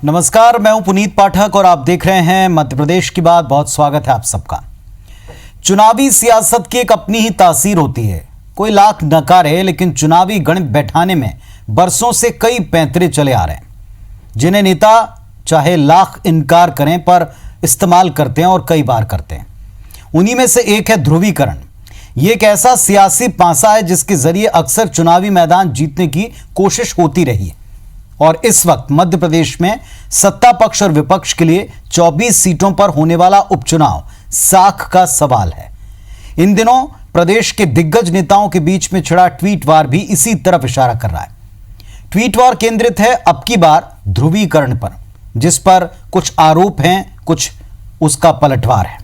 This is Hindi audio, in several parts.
नमस्कार, मैं हूं पुनीत पाठक और आप देख रहे हैं मध्य प्रदेश की बात। बहुत स्वागत है आप सबका। चुनावी सियासत की एक अपनी ही तासीर होती है। कोई लाख नकारे, लेकिन चुनावी गणित बैठाने में बरसों से कई पैंतरे चले आ रहे हैं, जिन्हें नेता चाहे लाख इनकार करें पर इस्तेमाल करते हैं और कई बार करते हैं। उन्हीं में से एक है ध्रुवीकरण। ये एक ऐसा सियासी पासा है जिसके जरिए अक्सर चुनावी मैदान जीतने की कोशिश होती रही है। और इस वक्त मध्य प्रदेश में सत्ता पक्ष और विपक्ष के लिए 24 सीटों पर होने वाला उपचुनाव साख का सवाल है। इन दिनों प्रदेश के दिग्गज नेताओं के बीच में छिड़ा ट्वीट वार भी इसी तरफ इशारा कर रहा है। ट्वीट वार केंद्रित है अब की बार ध्रुवीकरण पर, जिस पर कुछ आरोप हैं, कुछ उसका पलटवार है।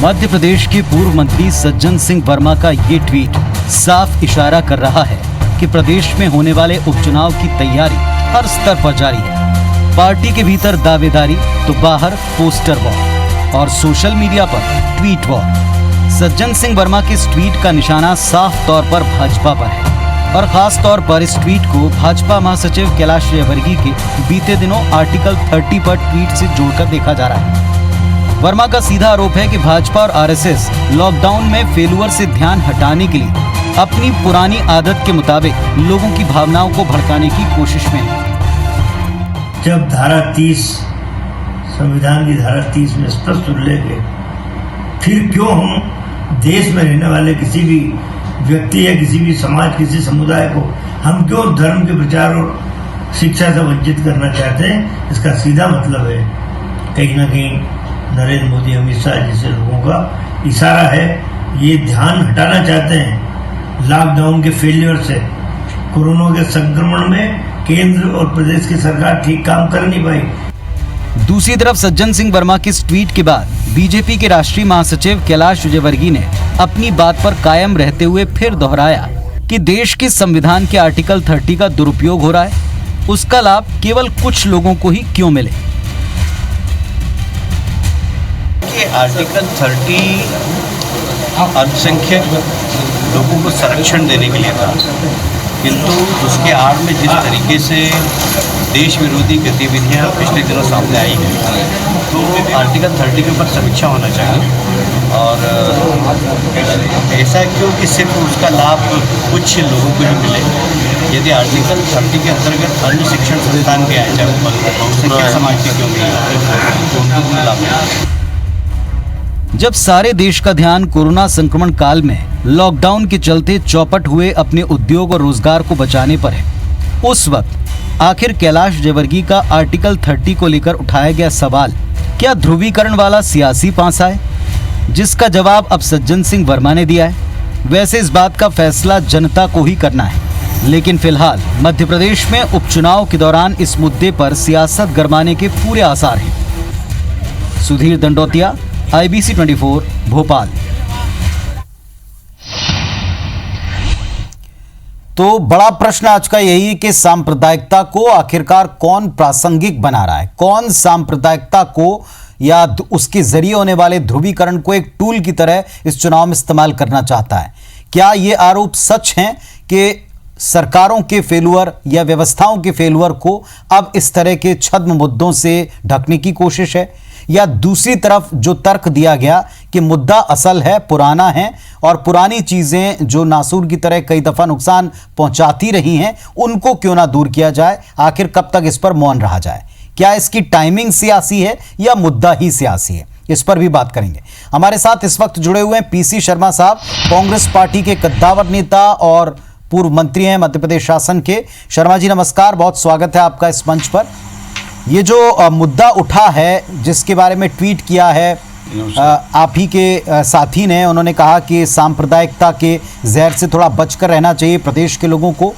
मध्य प्रदेश के पूर्व मंत्री सज्जन सिंह वर्मा का ये ट्वीट साफ इशारा कर रहा है कि प्रदेश में होने वाले उपचुनाव की तैयारी हर स्तर पर जारी है। पार्टी के भीतर दावेदारी तो बाहर पोस्टर वॉर और सोशल मीडिया पर ट्वीट वॉर। सज्जन सिंह वर्मा के इस ट्वीट का निशाना साफ तौर पर भाजपा पर है और खास तौर पर इस ट्वीट को भाजपा महासचिव कैलाश विजयवर्गीय के बीते दिनों आर्टिकल 30 पर ट्वीट से जोड़कर देखा जा रहा है। वर्मा का सीधा आरोप है कि भाजपा और आरएसएस लॉकडाउन में फेलुअर से ध्यान हटाने के लिए अपनी पुरानी आदत के मुताबिक लोगों की भावनाओं को भड़काने की कोशिश में है। जब धारा 30 संविधान की धारा 30 में स्पष्ट उल्लेख है, फिर क्यों हम देश में रहने वाले किसी भी व्यक्ति या किसी भी समाज, किसी समुदाय को हम क्यों धर्म के प्रचार और शिक्षा से वंचित करना चाहते हैं? इसका सीधा मतलब है कहीं ना कहीं नरेंद्र मोदी, अमित शाह जैसे लोगों का इशारा है। ये ध्यान हटाना चाहते हैं लॉकडाउन के फेलियर से। कोरोना के संक्रमण में केंद्र और प्रदेश की सरकार ठीक काम कर नहीं पाई। दूसरी तरफ सज्जन सिंह वर्मा के इस ट्वीट के बाद बीजेपी के राष्ट्रीय महासचिव कैलाश विजयवर्गीय ने अपनी बात पर कायम रहते हुए फिर दोहराया कि देश के संविधान के आर्टिकल 30 का दुरुपयोग हो रहा है, उसका लाभ केवल कुछ लोगों को ही क्यों मिले। आर्टिकल 30 अल्पसंख्यक लोगों को संरक्षण देने के लिए था, किंतु उसके आड़ में जिस तरीके से देश विरोधी गतिविधियां पिछले दिनों सामने आई हैं, तो आर्टिकल 30 के ऊपर समीक्षा होना चाहिए। और ऐसा क्यों कि सिर्फ उसका लाभ कुछ लोगों को ही मिले। यदि आर्टिकल 30 के अंतर्गत अन्य शिक्षण संस्थान भी आए, चाहे बहुसंख्यक समाज के क्यों नहीं, तो उनको लाभ मिले। जब सारे देश का ध्यान कोरोना संक्रमण काल में लॉकडाउन के चलते चौपट हुए अपने उद्योग और रोजगार को बचाने पर है, उस वक्त आखिर कैलाश विजयवर्गीय का आर्टिकल 30 को लेकर उठाया गया सवाल क्या ध्रुवीकरण वाला सियासी पासा है, जिसका जवाब अब सज्जन सिंह वर्मा ने दिया है। वैसे इस बात का फैसला जनता को ही करना है, लेकिन फिलहाल मध्य प्रदेश में उपचुनाव के दौरान इस मुद्दे पर सियासत गरमाने के पूरे आसार हैं। सुधीर दंडोतिया, IBC 24 भोपाल। तो बड़ा प्रश्न आज का यही है कि सांप्रदायिकता को आखिरकार कौन प्रासंगिक बना रहा है, कौन सांप्रदायिकता को या उसके जरिए होने वाले ध्रुवीकरण को एक टूल की तरह इस चुनाव में इस्तेमाल करना चाहता है। क्या ये आरोप सच हैं कि सरकारों के फेलुअर या व्यवस्थाओं के फेलुअर को अब इस तरह के छद्म मुद्दों से ढकने की कोशिश है, या दूसरी तरफ जो तर्क दिया गया कि मुद्दा असल है, पुराना है और पुरानी चीजें जो नासूर की तरह कई दफा नुकसान पहुंचाती रही हैं, उनको क्यों ना दूर किया जाए, आखिर कब तक इस पर मौन रहा जाए। क्या इसकी टाइमिंग सियासी है या मुद्दा ही सियासी है, इस पर भी बात करेंगे। हमारे साथ इस वक्त जुड़े हुए हैं PC शर्मा साहब, कांग्रेस पार्टी के कद्दावर नेता और पूर्व मंत्री हैं मध्य प्रदेश शासन के। शर्मा जी नमस्कार, बहुत स्वागत है आपका इस मंच पर। ये जो मुद्दा उठा है, जिसके बारे में ट्वीट किया है आप ही के साथी ने, उन्होंने कहा कि सांप्रदायिकता के जहर से थोड़ा बचकर रहना चाहिए प्रदेश के लोगों को।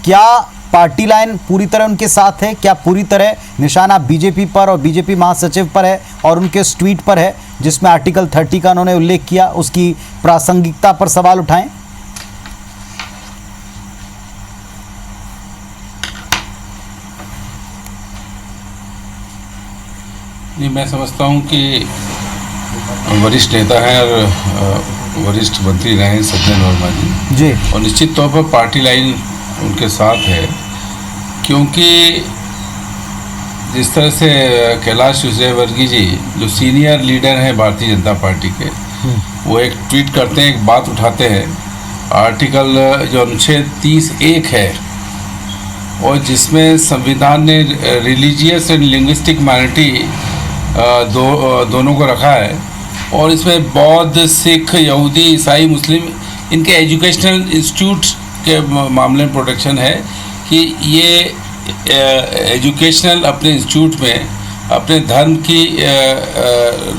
क्या पार्टी लाइन पूरी तरह उनके साथ है? क्या पूरी तरह निशाना बीजेपी पर और बीजेपी महासचिव पर है और उनके इस ट्वीट पर है जिसमें आर्टिकल 30 का उन्होंने उल्लेख किया, उसकी प्रासंगिकता पर सवाल उठाएं? नहीं, मैं समझता हूँ कि वरिष्ठ नेता हैं और वरिष्ठ मंत्री रहे सज्जन वर्मा जी, और निश्चित तौर पर पार्टी लाइन उनके साथ है, क्योंकि जिस तरह से कैलाश विजयवर्गीय जी जो सीनियर लीडर हैं भारतीय जनता पार्टी के, वो एक ट्वीट करते हैं, एक बात उठाते हैं, आर्टिकल जो अनुच्छेद 30(1) है, और जिसमें संविधान ने रिलीजियस एंड लिंग्विस्टिक माइनॉरिटी दोनों को रखा है, और इसमें बौद्ध, सिख, यहूदी, ईसाई, मुस्लिम, इनके एजुकेशनल इंस्टीट्यूट के मामले में प्रोटेक्शन है कि ये एजुकेशनल अपने इंस्टीट्यूट में अपने धर्म की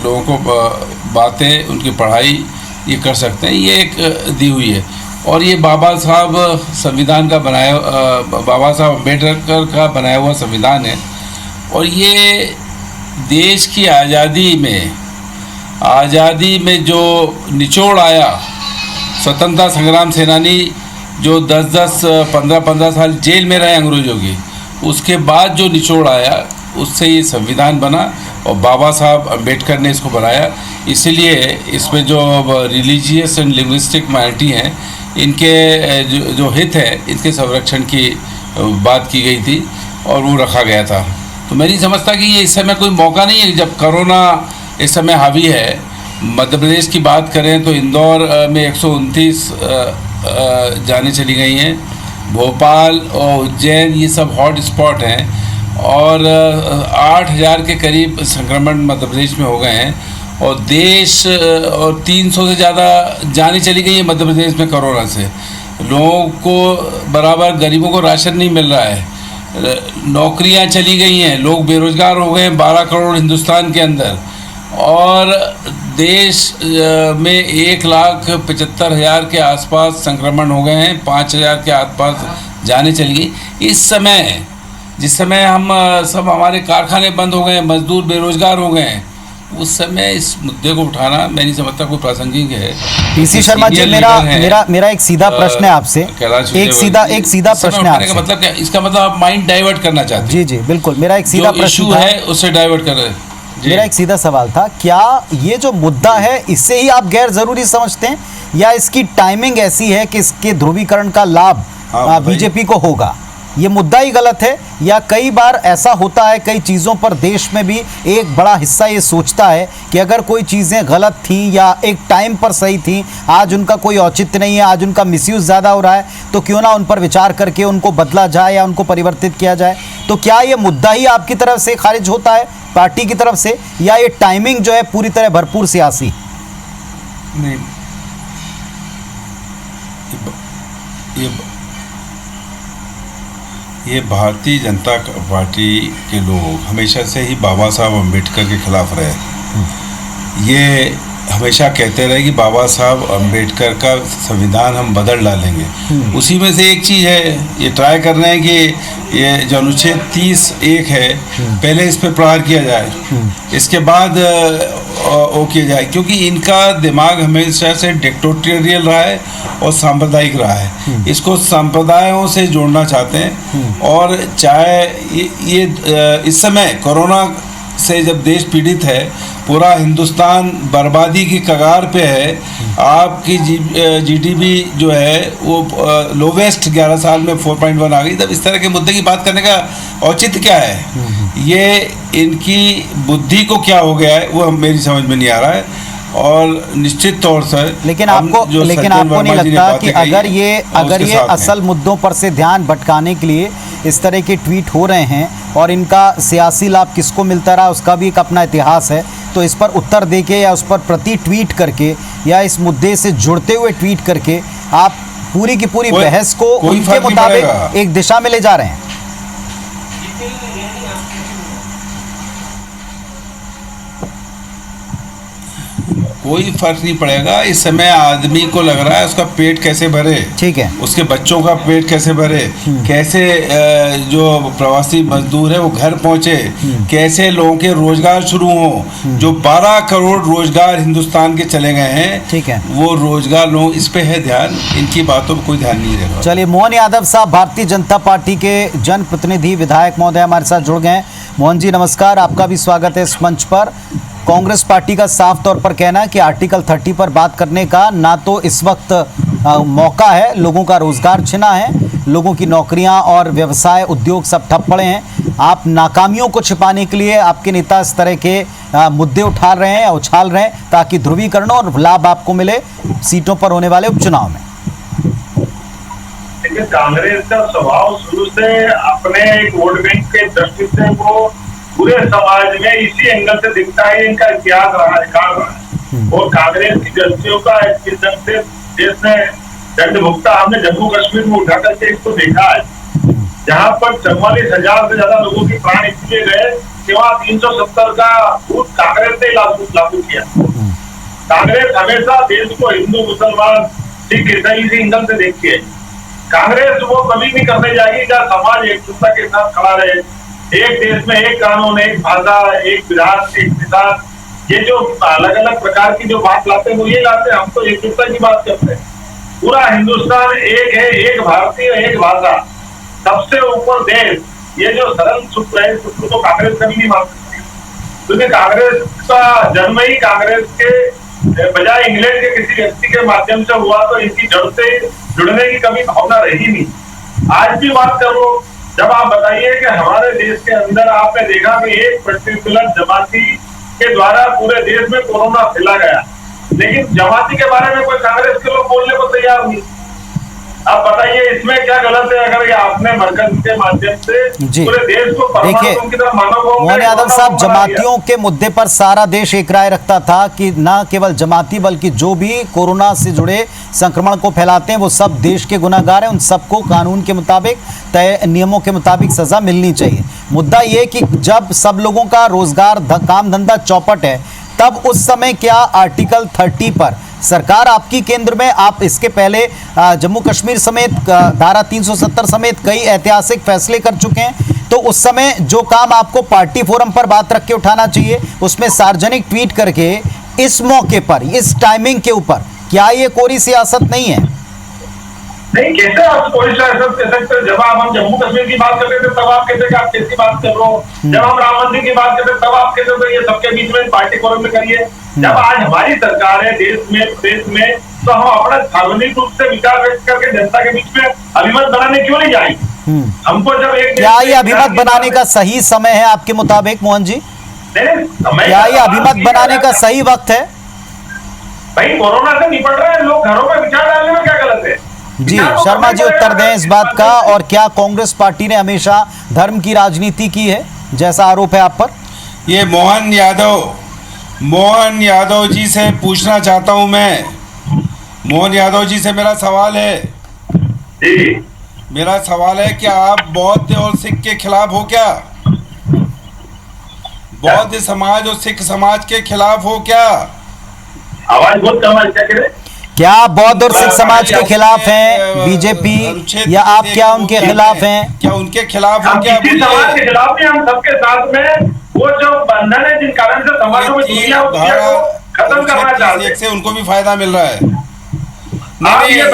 लोगों को बातें, उनकी पढ़ाई ये कर सकते हैं, ये एक दी हुई है। और ये बाबा साहब संविधान का बनाया, बाबा साहब अम्बेडकर का बनाया हुआ संविधान है, और ये देश की आज़ादी में जो निचोड़ आया, स्वतंत्रता संग्राम सेनानी जो 10-10, 15-15 साल जेल में रहे अंग्रेजों की, उसके बाद जो निचोड़ आया उससे ये संविधान बना, और बाबा साहब अम्बेडकर ने इसको बनाया। इसलिए इसमें जो रिलीजियस एंड लिंग्विस्टिक माइनॉरिटी हैं, इनके जो हित है, इनके संरक्षण की बात की गई थी और वो रखा गया था। तो मैं नहीं समझता कि ये इस समय कोई मौका नहीं है, जब कोरोना इस समय हावी है। मध्य प्रदेश की बात करें तो इंदौर में 129 जाने चली गई हैं, भोपाल और उज्जैन ये सब हॉट स्पॉट हैं, और 8,000 के करीब संक्रमण मध्य प्रदेश में हो गए हैं, और देश और 300 से ज़्यादा जाने चली गई है मध्य प्रदेश में कोरोना से। लोगों को बराबर, गरीबों को राशन नहीं मिल रहा है, नौकरियां चली गई हैं, लोग बेरोजगार हो गए हैं 12 करोड़ हिंदुस्तान के अंदर, और देश में 1,75,000 के आसपास संक्रमण हो गए हैं, 5,000 के आसपास जाने चली गई। इस समय जिस समय हम सब हमारे कारखाने बंद हो गए, मजदूर बेरोजगार हो गए हैं, उस समय इस मुद्दे को उठाना मैं नहीं समझता कोई प्रासंगिक है। पीसी शर्मा जी, मेरा एक सीधा प्रश्न है आपसे, एक सीधा प्रश्न है आपसे। मतलब क्या? इसका मतलब आप माइंड डाइवर्ट करना चाहते हैं? जी बिल्कुल, मेरा एक सीधा प्रश्न है, उससे डाइवर्ट कर रहे हैं। मेरा एक सीधा सवाल था, क्या ये जो मुद्दा है इससे ही आप गैर जरूरी समझते हैं, या इसकी टाइमिंग ऐसी है कि इसके ध्रुवीकरण का लाभ बीजेपी को होगा? ये मुद्दा ही गलत है, या कई बार ऐसा होता है, कई चीज़ों पर देश में भी एक बड़ा हिस्सा ये सोचता है कि अगर कोई चीज़ें गलत थी या एक टाइम पर सही थी, आज उनका कोई औचित्य नहीं है, आज उनका मिसयूज़ ज़्यादा हो रहा है, तो क्यों ना उन पर विचार करके उनको बदला जाए या उनको परिवर्तित किया जाए। तो क्या ये मुद्दा ही आपकी तरफ से खारिज होता है, पार्टी की तरफ से, या ये टाइमिंग जो है पूरी तरह भरपूर सियासी? नहीं, ये भारतीय जनता पार्टी के लोग हमेशा से ही बाबा साहब अम्बेडकर के खिलाफ रहे। ये हमेशा कहते रहे कि बाबा साहब अम्बेडकर का संविधान हम बदल डालेंगे। उसी में से एक चीज़ है, ये ट्राई कर रहे हैं कि ये जो अनुच्छेद 30(1) है, पहले इस पर प्रहार किया जाए, इसके बाद वो किया जाए, क्योंकि इनका दिमाग हमेशा से डिक्टेटोरियल रहा है और सांप्रदायिक रहा है। इसको संप्रदायों से जोड़ना चाहते हैं, और चाहे ये इस समय कोरोना से जब देश पीड़ित है, पूरा हिंदुस्तान बर्बादी की कगार पे है, आपकी जीडीपी जो है वो लोवेस्ट 11 साल में 4.1 आ गई, तब इस तरह के मुद्दे की बात करने का औचित्य क्या है? ये इनकी बुद्धि को क्या हो गया है वो मेरी समझ में नहीं आ रहा है। और निश्चित तौर से लेकिन आपको नहीं लगता कि अगर ये असल मुद्दों पर से ध्यान भटकाने के लिए इस तरह के ट्वीट हो रहे हैं, और इनका सियासी लाभ किसको मिलता रहा उसका भी एक अपना इतिहास है, तो इस पर उत्तर देके या उस पर प्रति ट्वीट करके या इस मुद्दे से जुड़ते हुए ट्वीट करके आप पूरी की पूरी बहस को उनके मुताबिक एक दिशा में ले जा रहे हैं? कोई फर्क नहीं पड़ेगा। इस समय आदमी को लग रहा है उसका पेट कैसे भरे, ठीक है, उसके बच्चों का पेट कैसे भरे, कैसे जो प्रवासी मजदूर है वो घर पहुंचे, कैसे लोगों के रोजगार शुरू हो। जो 12 करोड़ रोजगार हिंदुस्तान के चले गए हैं, ठीक है, वो रोजगार लोग, इस पे है ध्यान, इनकी बातों पर कोई ध्यान नहीं देगा। चलिए, मोहन यादव साहब भारतीय जनता पार्टी के जनप्रतिनिधि विधायक महोदय हमारे साथ जुड़ गए हैं। मोहन जी नमस्कार, आपका भी स्वागत है इस मंच पर। कांग्रेस पार्टी का साफ तौर पर कहना है कि आर्टिकल 30 पर बात करने का ना तो इस वक्त मौका है, लोगों का रोजगार छिना है, लोगों की नौकरियां और व्यवसाय उद्योग सब ठप पड़े हैं। आप नाकामियों को छिपाने के लिए आपके नेता इस तरह के मुद्दे उठा रहे हैं, उछाल रहे हैं, ताकि ध्रुवीकरण और लाभ आपको मिले सीटों पर होने वाले उपचुनाव में। देखिए, कांग्रेस का स्वभाव शुरू से अपने एक वोट बैंक के दृष्टि से वो पूरे समाज में इसी एंगल से दिखता है, इनका इतिहास रहा है और कांग्रेस की गलतियों का इस ढंग से देश में दंड भुगता हमने जम्मू कश्मीर में उठा करके इसको देखा है, जहाँ पर 44,000 से ज्यादा लोगों के प्राण इसलिए गए कि वहाँ 370 का बूथ कांग्रेस ने लागू किया। कांग्रेस हमेशा देश को हिंदू, मुसलमान, सिख, ईसाई इसी एंगल से देखती है। कांग्रेस वो कभी नहीं करने जाएगी जहाँ समाज एकजुटता के साथ खड़ा रहे, एक देश में एक कानून, एक भाषा, एक विधान, एक विधान, ये जो अलग अलग प्रकार की जो बात लाते हैं वो ये लाते हैं। हम तो एकजुटता की बात करते हैं। पूरा हिंदुस्तान एक है, एक भारतीय, एक भाषा, सबसे ऊपर देश, ये जो सरल सूत्र है, सूत्र तो कांग्रेस कभी नहीं मान सकती, क्योंकि कांग्रेस का जन्म ही कांग्रेस के बजाय इंग्लैंड के किसी व्यक्ति के माध्यम से हुआ, तो इनकी जड़ से जुड़ने की कभी भावना रही नहीं। आज भी बात करो, जब आप बताइए कि हमारे देश के अंदर आपने देखा कि एक पर्टिकुलर जमाती के द्वारा पूरे देश में कोरोना फैला गया, लेकिन जमाती के बारे में कोई कांग्रेस के लोग बोलने को तैयार नहीं। अब बताइए इसमें क्या गलत है अगर ये आपने मरकज के माध्यम से पूरे देश को देखिए मोहन यादव साहब, जमातियों के मुद्दे पर सारा देश एक राय रखता था कि न केवल जमाती बल्कि जो भी कोरोना से जुड़े संक्रमण को फैलाते हैं वो सब देश के गुनाहगार हैं, उन सबको कानून के मुताबिक, तय नियमों के मुताबिक सजा मिलनी चाहिए। मुद्दा ये कि जब सब लोगों का रोजगार, काम धंधा चौपट है, तब उस समय क्या आर्टिकल 30 पर सरकार आपकी केंद्र में, आप इसके पहले जम्मू कश्मीर समेत धारा 370 समेत कई ऐतिहासिक फैसले कर चुके हैं, तो उस समय जो काम आपको पार्टी फोरम पर बात रख के उठाना चाहिए, उसमें सार्वजनिक ट्वीट करके इस मौके पर, इस टाइमिंग के ऊपर, क्या ये कोरी सियासत नहीं है? नहीं, कैसे आप कोई सियासत कह सकते? जब हम जम्मू कश्मीर की बात करते थे तब आप कहते कि आप कैसी बात कर रहे हो, जब हम राम मंदिर की बात करते तब आप कहते थे ये सबके बीच में पार्टी फोरम में करिए। जब आज हमारी सरकार है देश में, प्रदेश में, तो हम अपना सार्वजनिक रूप से विचार व्यक्त करके जनता के बीच में अभिमत बनाने क्यों नहीं जाएंगे? हमको जब एक क्या ये अभिमत बनाने का सही समय है आपके मुताबिक मोहन जी? क्या ये अभिमत बनाने का सही वक्त है? भाई कोरोना से निपट रहे हैं लोग, घरों में विचार डालने में क्या गलत है? जी शर्मा जी उत्तर दें इस बात का। और क्या कांग्रेस पार्टी ने हमेशा धर्म की राजनीति की है, जैसा आरोप है आप पर? ये मोहन यादव जी से पूछना चाहता हूं मैं, मोहन यादव जी से मेरा सवाल है, मेरा सवाल है क्या आप बौद्ध और सिख के खिलाफ हो? क्या बौद्ध समाज और सिख समाज के खिलाफ हो? क्या आवाज बहुत कम है, क्या कह रहे? क्या आप बौद्ध और सिख समाज के खिलाफ हैं बीजेपी, या आप क्या उनके खिलाफ हैं? क्या उनके खिलाफ हो? क्या किसी समाज के खिलाफ नहीं, हम सबके साथ में वो जो बंधन है जिन कारण से समाजों में दूरियां होती है वो खत्म करना चाहते हैं, से उनको भी फायदा मिल रहा है। नहीं, ये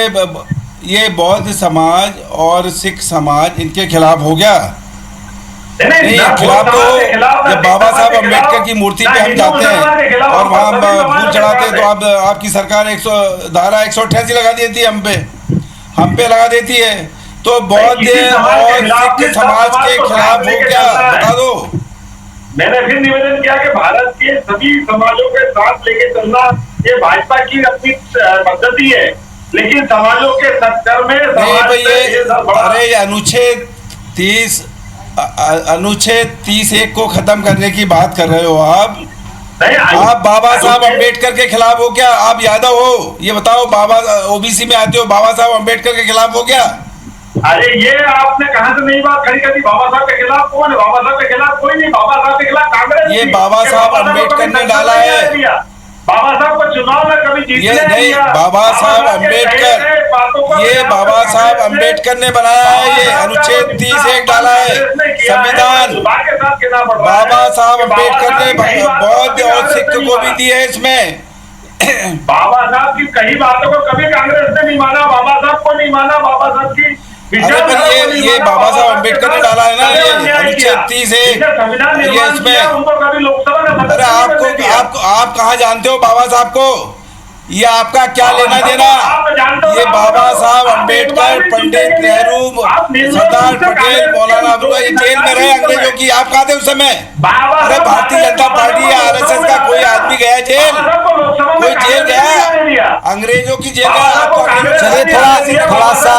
बताओ, ये बौद्ध समाज और सिख समाज इनके खिलाफ हो गया? नहीं, खिलाफ तो जब बाबा साहब अम्बेडकर की मूर्ति पे हम जाते हैं और वहाँ फूल चढ़ाते हैं, तो आपकी सरकार धारा 188 लगा देती है, हम पे लगा देती है। तो बौद्ध और सिख समाज के खिलाफ हो क्या? बता दो। मैंने फिर निवेदन किया कि भारत के सभी समाजों के साथ लेके चलना ये भाजपा की अपनी पद्धति है, लेकिन समाजों के सेक्टर में अरे अनुच्छेद 30(1) को खत्म करने की बात कर रहे हो आप बाबा साहब अम्बेडकर के खिलाफ हो क्या? आप यादव हो, ये बताओ, बाबा ओबीसी में आते हो, बाबा साहब अम्बेडकर के खिलाफ हो क्या? अरे ये आपने कहां से नई बात खड़ी कर दी? बाबा साहब के खिलाफ कौन है? बाबा साहब के खिलाफ कोई नहीं, बाबा साहब के खिलाफ कांग्रेस। ये बाबा साहब अम्बेडकर ने डाला है। बाबा साहब को चुनाव में कभी जीतने नहीं दिया। बाबा साहब अम्बेडकर, ये बाबा साहब अम्बेडकर ने बनाया है, ये अनुच्छेद 30(1) डाला है संविधान। बाबा साहब अम्बेडकर ने बौद्ध और सिख को भी दी है इसमें। बाबा साहब की कई बातों को कभी कांग्रेस ने नहीं माना, बाबा साहब को नहीं माना, बाबा साहब की अरे पर ये बाबा साहब अम्बेडकर ने डाला है ना, ये अनुच्छेद 30 है ये इसमें। अरे आप कहाँ जानते हो बाबा साहब को? ये आपका क्या लेना देना? ये बाबा साहब अम्बेडकर, पंडित नेहरू, सरदार पटेल, मौलाना अबुल ये जेल में रहे अंग्रेजों की। आप कहाँ थे उस समय? अरे भारतीय जनता पार्टी या आरएसएस का कोई आदमी गया जेल? कोई जेल गया? अंग्रेजों की जेल गया? चलिए थोड़ा सा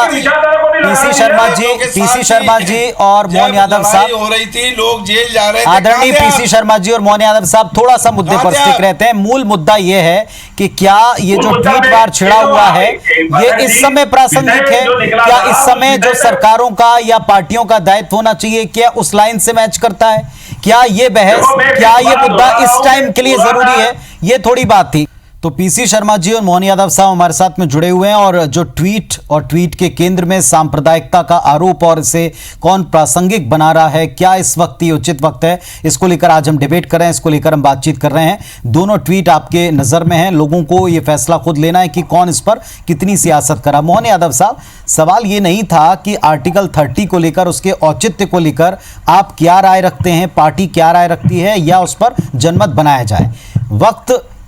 पीसी शर्मा जी और मोहन यादव साहब हो रही थी, लोग जेल जा रहे थे। आदरणीय पीसी शर्मा जी और मोहन यादव साहब थोड़ा सा मुद्दे पर स्टिक रहते हैं। मूल मुद्दा यह है कि क्या ये जो ट्वीट वार छिड़ा हुआ है ये इस समय प्रासंगिक है? क्या इस समय जो सरकारों का या पार्टियों का दायित्व होना चाहिए क्या उस लाइन से मैच करता है? क्या ये बहस, क्या ये मुद्दा इस टाइम के लिए जरूरी है? ये थोड़ी बात थी। तो पीसी शर्मा जी और मोहन यादव साहब हमारे साथ में जुड़े हुए हैं और जो ट्वीट के केंद्र में सांप्रदायिकता का आरोप और इसे कौन प्रासंगिक बना रहा है, क्या इस वक्त ये उचित वक्त है, इसको लेकर आज हम डिबेट कर रहे हैं, इसको लेकर हम बातचीत कर रहे हैं। दोनों ट्वीट आपके नजर में हैं, लोगों को ये फैसला खुद लेना है कि कौन इस पर कितनी सियासत करा। मोहन यादव साहब, सवाल ये नहीं था कि आर्टिकल 30 को लेकर, उसके औचित्य को लेकर आप क्या राय रखते हैं, पार्टी क्या राय रखती है, या उस पर जनमत बनाया जाए।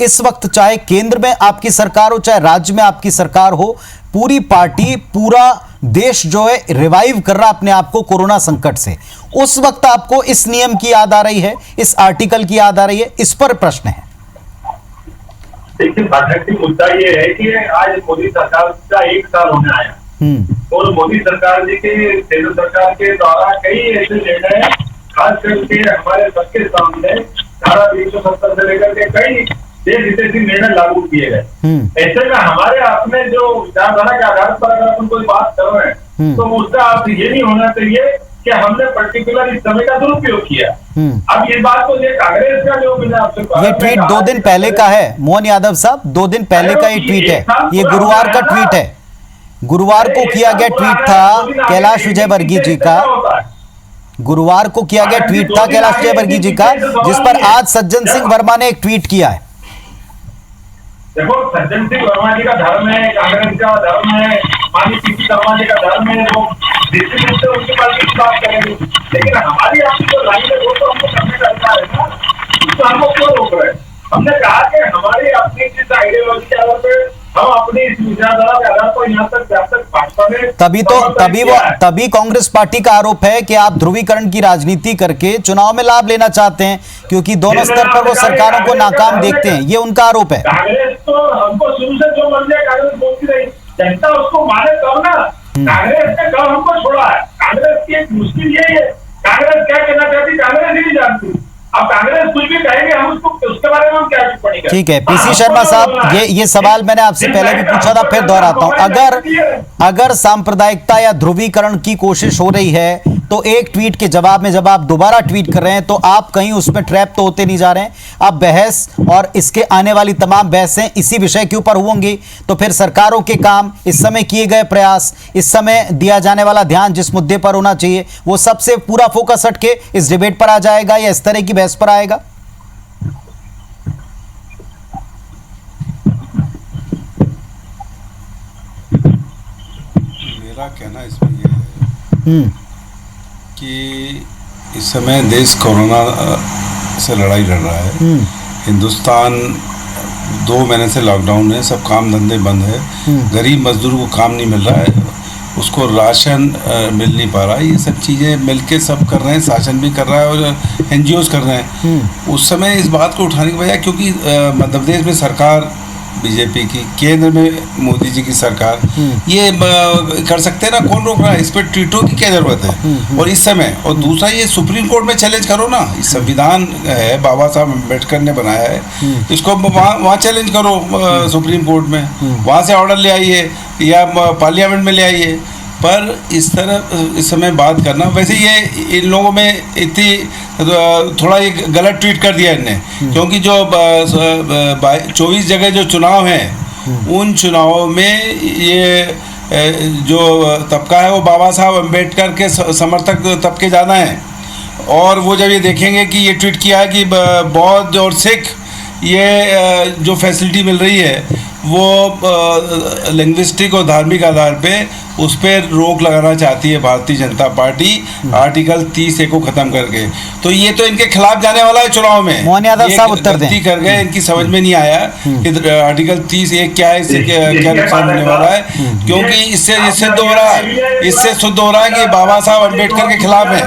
इस वक्त चाहे केंद्र में आपकी सरकार हो चाहे राज्य में आपकी सरकार हो, पूरी पार्टी, पूरा देश जो है रिवाइव कर रहा अपने आप को कोरोना संकट से। उस वक्त आपको इस नियम की याद आ रही है, इस आर्टिकल की याद आ रही है, इस पर प्रश्न है। देखिए, बाधक मुद्दा ये है कि आज मोदी सरकार का 1 साल होने आया और मोदी सरकार जी के, केंद्र सरकार के द्वारा कई ऐसे निर्णय खास करके हमारे सबके सामने धारा 370 से लेकर के कई देश हितैषी निर्णय लागू किए गए। ऐसे में हमारे अपने जो विचारधारा के आधार पर अगर अपन कोई बात कर रहे हैं तो उसका अर्थ ये नहीं होना चाहिए कि हमने पर्टिकुलर इस समय का दुरुपयोग किया। अब ये बात तो ये कांग्रेस का जो मैंने आपसे ये ट्वीट 2 दिन पहले का है मोहन यादव साहब, 2 दिन पहले का ये ट्वीट है, ये गुरुवार का ट्वीट है। गुरुवार को किया गया ट्वीट था कैलाश विजयवर्गीय जी का, गुरुवार को किया गया ट्वीट था कैलाश विजयवर्गीय जी का, जिस पर आज सज्जन सिंह वर्मा ने एक ट्वीट किया है। देखो, सज्जन सिंह वर्मा जी का धर्म है, कांग्रेस का धर्म है, माननीय पीसी शर्मा जी का धर्म है, वो निश्चित रूप से उनके पास की बात करेंगे, लेकिन हमारी आपकी जो लाइन है वो तो हमको करने का अधिकार है ना, उसको हमको क्यों रोक रहे हैं? हमने कहा कि हमारी अपनी जिस आइडियोलॉजी के आधार पर हम अपनी इस विचारधारा के आधार पर यहाँ तक जब तक भाजपा में तभी कांग्रेस पार्टी का आरोप है कि आप ध्रुवीकरण की राजनीति करके चुनाव में लाभ लेना चाहते हैं, क्योंकि दोनों स्तर पर वो सरकारों को नाकाम देखते हैं, ये उनका आरोप है। कांग्रेस तो हमको शुरू से जो मर्जी कांग्रेस बोलती रही, जनता उसको माने तब ना। कांग्रेस ने कब हमको छोड़ा है? कांग्रेस की एक मुश्किल यही है, कांग्रेस क्या कहना चाहती कांग्रेस ही नहीं जानती। अब कांग्रेस कुछ भी कहेंगे हम उसको, उसके बारे में हम क्या टिप्पणी करें? ठीक है पीसी शर्मा साहब, ये सवाल मैंने आपसे पहले भी पूछा था, फिर दोहराता हूं। अगर सांप्रदायिकता या ध्रुवीकरण की कोशिश हो रही है तो एक ट्वीट के जवाब में जब आप दोबारा ट्वीट कर रहे हैं तो आप कहीं उसमें ट्रैप तो होते नहीं जा रहे हैं? अब बहस और इसके आने वाली तमाम बहसें इसी विषय के ऊपर होंगी, तो फिर सरकारों के काम, इस समय किए गए प्रयास, इस समय दिया जाने वाला ध्यान जिस मुद्दे पर होना चाहिए वो सबसे पूरा फोकस हटके इस डिबेट पर आ जाएगा या इस तरह की बहस पर आएगा? मेरा कहना इसमें यह है कि इस समय देश कोरोना से लड़ाई लड़ रहा है। हिंदुस्तान 2 महीने से लॉकडाउन है, सब काम धंधे बंद है, गरीब मजदूर को काम नहीं मिल रहा है, उसको राशन मिल नहीं पा रहा है। ये सब चीज़ें मिलके सब कर रहे हैं, शासन भी कर रहा है और NGOs कर रहे हैं। उस समय इस बात को उठाने की वजह क्योंकि मध्य प्रदेश में सरकार बीजेपी की, केंद्र में मोदी जी की सरकार, ये कर सकते हैं ना, कौन रोक रहा है? इस पर ट्वीटों की क्या जरूरत है? और इस समय, और दूसरा ये सुप्रीम कोर्ट में चैलेंज करो ना, संविधान है बाबा साहब अम्बेडकर ने बनाया है, इसको वहाँ चैलेंज करो सुप्रीम कोर्ट में, वहाँ से ऑर्डर ले आइए या पार्लियामेंट में ले आइए। पर इस तरह इस समय बात करना, वैसे ये इन लोगों में इतनी थोड़ा ये गलत ट्वीट कर दिया इनने, क्योंकि जो 24 जगह जो चुनाव हैं उन चुनावों में ये जो तबका है वो बाबा साहब अम्बेडकर के समर्थक तबके ज़्यादा हैं, और वो जब ये देखेंगे कि ये ट्वीट किया है कि बौद्ध और सिख ये जो फैसिलिटी मिल रही है वो लिंग्विस्टिक और धार्मिक आधार पे उस पर रोक लगाना चाहती है Bharatiya Janata party article 30A को खत्म करके। तो ये तो इनके खिलाफ जाने वाला है चुनाव में। मोहन यादव साहब उत्तर दें। गलती कर गए, इनकी समझ में नहीं आया कि आर्टिकल 30A क्या है, इससे क्या नुकसान होने वाला है, क्योंकि इससे सिद्ध हो रहा है कि बाबा साहब अम्बेडकर के खिलाफ है,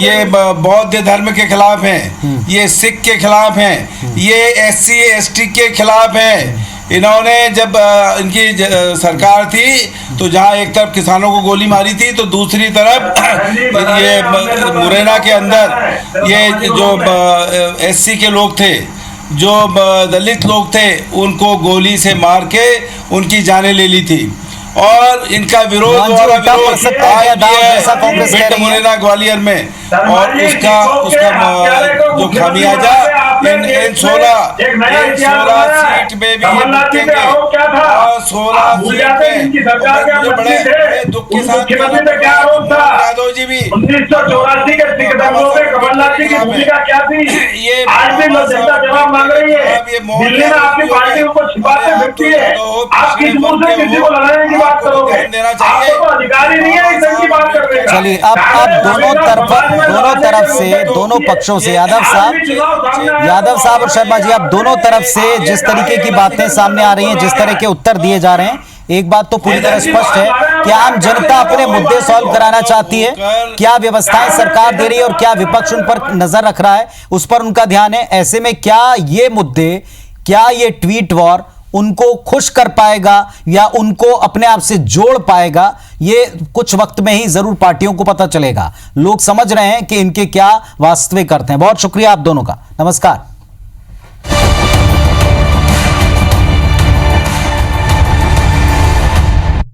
ये बौद्ध धर्म के खिलाफ हैं, ये सिख के खिलाफ हैं, ये SC ST के खिलाफ हैं। इन्होंने जब इनकी सरकार थी तो जहां एक तरफ किसानों को गोली मारी थी तो दूसरी तरफ ये मुरैना के अंदर ये जो SC के लोग थे, जो दलित लोग थे, उनको गोली से मार के उनकी जानें ले ली थी। और इनका विरोध मुरैना ग्वालियर में, और उसका जो खामियाजा इन 16 सीट में भी ये जीतेंगे। और 16 सीट में बड़े दुख के साथ यादव जी भी 1984 के सिख दंगों में कमलनाथ जी की भूमिका क्या थी, ये आज भी लोग जनता जवाब मांग रही है। दिल्ली में आपकी पार्टी को छिपाते फिरती है, आप किस मुंह से किसी को लड़ाने की बात करोगे? आपको तो अधिकार ही नहीं है इस की बात करने का। चलिए अब दोनों तरफ से, दोनों पक्षों से, यादव साहब और शर्मा जी, आप दोनों तरफ से जिस तरीके की बातें सामने आ रही हैं, जिस तरह के उत्तर दिए जा रहे हैं, एक बात तो पूरी तरह स्पष्ट है कि आम जनता अपने मुद्दे सॉल्व कराना चाहती है। क्या व्यवस्थाएं सरकार दे रही है और क्या विपक्ष उन पर नजर रख रहा है, उस पर उनका ध्यान है। ऐसे में क्या ये मुद्दे, क्या ये ट्वीट वॉर उनको खुश कर पाएगा या उनको अपने आप से जोड़ पाएगा, ये कुछ वक्त में ही जरूर पार्टियों को पता चलेगा। लोग समझ रहे हैं कि इनके क्या वास्तविक अर्थ हैं। बहुत शुक्रिया आप दोनों का, नमस्कार।